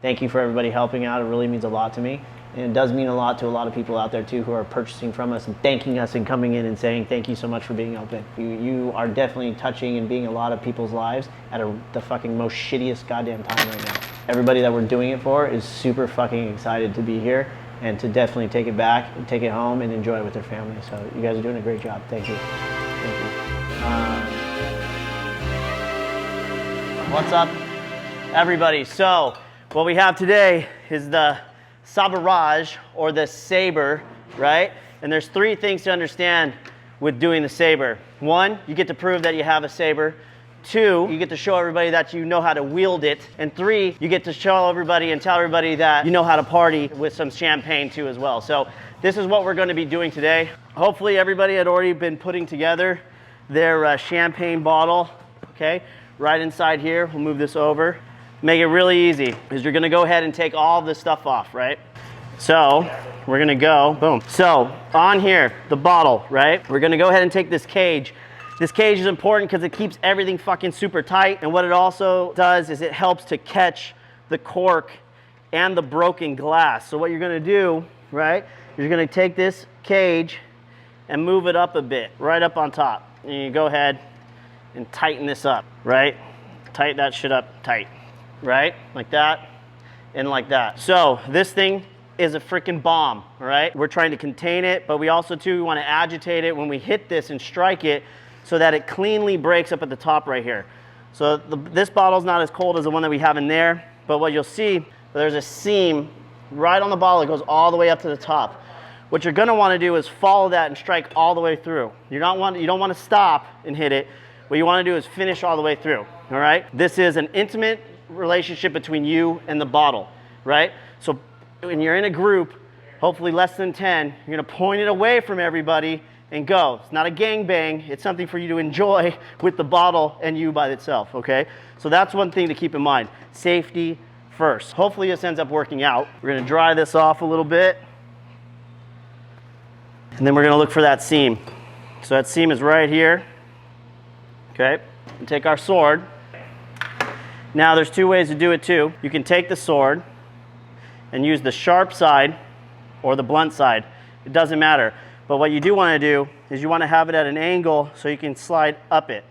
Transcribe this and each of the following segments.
Thank you for everybody helping out. It really means a lot to me. And it does mean a lot to a lot of people out there too who are purchasing from us and thanking us and coming in and saying thank you so much for being open. You are definitely touching and being a lot of people's lives at the fucking most shittiest goddamn time right now. Everybody that we're doing it for is super fucking excited to be here and to definitely take it back and take it home and enjoy it with their family. So you guys are doing a great job. Thank you. Thank you. What's up, everybody? So what we have today is the Sabaraj, or the saber, right? And there's three things to understand with doing the saber. One, you get to prove that you have a saber. Two, you get to show everybody that you know how to wield it. And three, you get to show everybody and tell everybody that you know how to party with some champagne too as well. So this is what we're going to be doing today. Hopefully everybody had already been putting together their champagne bottle, okay? Right inside here, we'll move this over. Make it really easy, because you're gonna go ahead and take all this stuff off, right? So we're gonna go, boom. So on here, the bottle, right? We're gonna go ahead and take this cage. This cage is important because it keeps everything fucking super tight. And what it also does is it helps to catch the cork and the broken glass. So what you're gonna do, right? You're gonna take this cage and move it up a bit, right up on top. And you go ahead and tighten this up, right? Tighten that shit up tight. Right? Like that and like that. So this thing is a freaking bomb, all right? We're trying to contain it, but we also too want to agitate it when we hit this and strike it so that it cleanly breaks up at the top right here. So this bottle's not as cold as the one that we have in there, but what you'll see, there's a seam right on the bottle that goes all the way up to the top. What you're gonna want to do is follow that and strike all the way through. You don't want to stop and hit it. What you want to do is finish all the way through, all right? This is an intimate relationship between you and the bottle, right? So when you're in a group, hopefully less than 10, you're gonna point it away from everybody and go. It's not a gangbang, it's something for you to enjoy with the bottle and you by itself, okay? So that's one thing to keep in mind. Safety first. Hopefully this ends up working out. We're gonna dry this off a little bit. And then we're gonna look for that seam. So that seam is right here, okay? And take our sword. Now there's two ways to do it too. You can take the sword and use the sharp side or the blunt side. It doesn't matter. But what you do want to do is you want to have it at an angle so you can slide up it,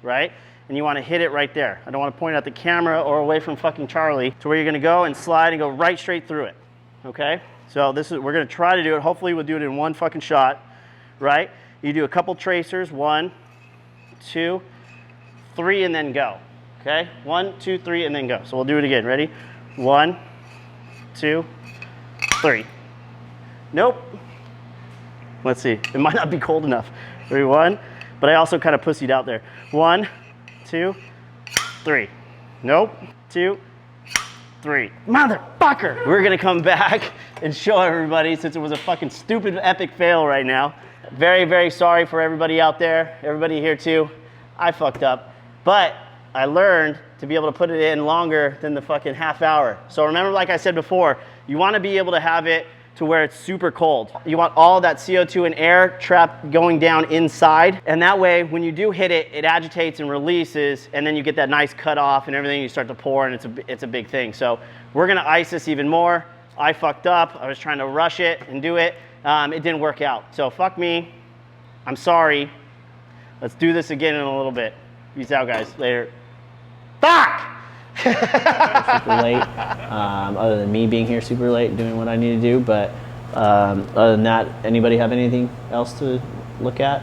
right? And you want to hit it right there. I don't want to point at the camera or away from fucking Charlie to where you're going to go and slide and go right straight through it, okay? So we're going to try to do it. Hopefully we'll do it in one fucking shot, right? You do a couple tracers, 1, 2, 3, and then go. Okay, 1, 2, 3, and then go. So we'll do it again. Ready? 1, 2, 3. Nope. Let's see. It might not be cold enough. Ready? 1. But I also kind of pussied out there. 1, 2, 3. Nope. 2, 3. Motherfucker! We're gonna come back and show everybody, since it was a fucking stupid epic fail right now. Very, very sorry for everybody out there. Everybody here too. I fucked up. But I learned to be able to put it in longer than the fucking half hour. So remember, like I said before, you want to be able to have it to where it's super cold. You want all that CO2 and air trapped going down inside. And that way, when you do hit it, it agitates and releases, and then you get that nice cut off and everything, you start to pour, and it's a big thing. So we're gonna ice this even more. I fucked up. I was trying to rush it and do it. It didn't work out. So fuck me. I'm sorry. Let's do this again in a little bit. Peace out, guys. Later. Fuck! Super late, other than me being here super late and doing what I need to do, but other than that, anybody have anything else to look at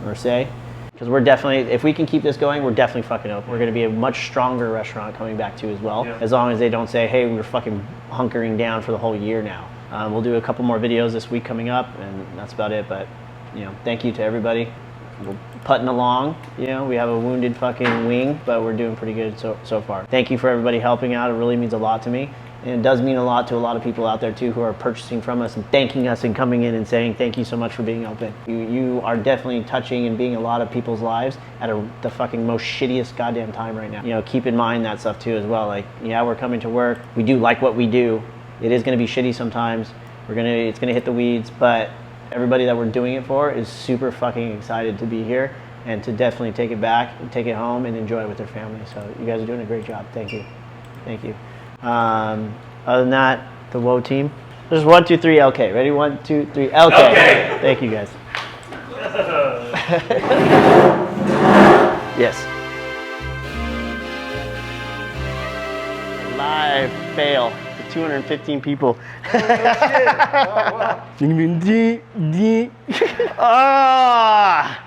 or say? Because we're definitely, if we can keep this going, we're definitely fucking open. We're going to be a much stronger restaurant coming back too as well, yeah. As long as they don't say, hey, we're fucking hunkering down for the whole year now. We'll do a couple more videos this week coming up, and that's about it, but you know, thank you to everybody. We're putting along, you know, we have a wounded fucking wing, but we're doing pretty good so far. Thank you for everybody helping out. It really means a lot to me. And it does mean a lot to a lot of people out there too who are purchasing from us and thanking us and coming in and saying thank you so much for being open. You are definitely touching and being a lot of people's lives at the fucking most shittiest goddamn time right now. You know, keep in mind that stuff too as well. Like, yeah, we're coming to work. We do like what we do. It is gonna be shitty sometimes. It's gonna hit the weeds, but everybody that we're doing it for is super fucking excited to be here and to definitely take it back, take it home, and enjoy it with their family. So you guys are doing a great job. Thank you. Thank you. Other than that, the woe team. There's 1, 2, 3, LK. Ready? 1, 2, 3, LK. Okay. Thank you guys. Yes. Live fail to 215 people. Oh, wow. Ah!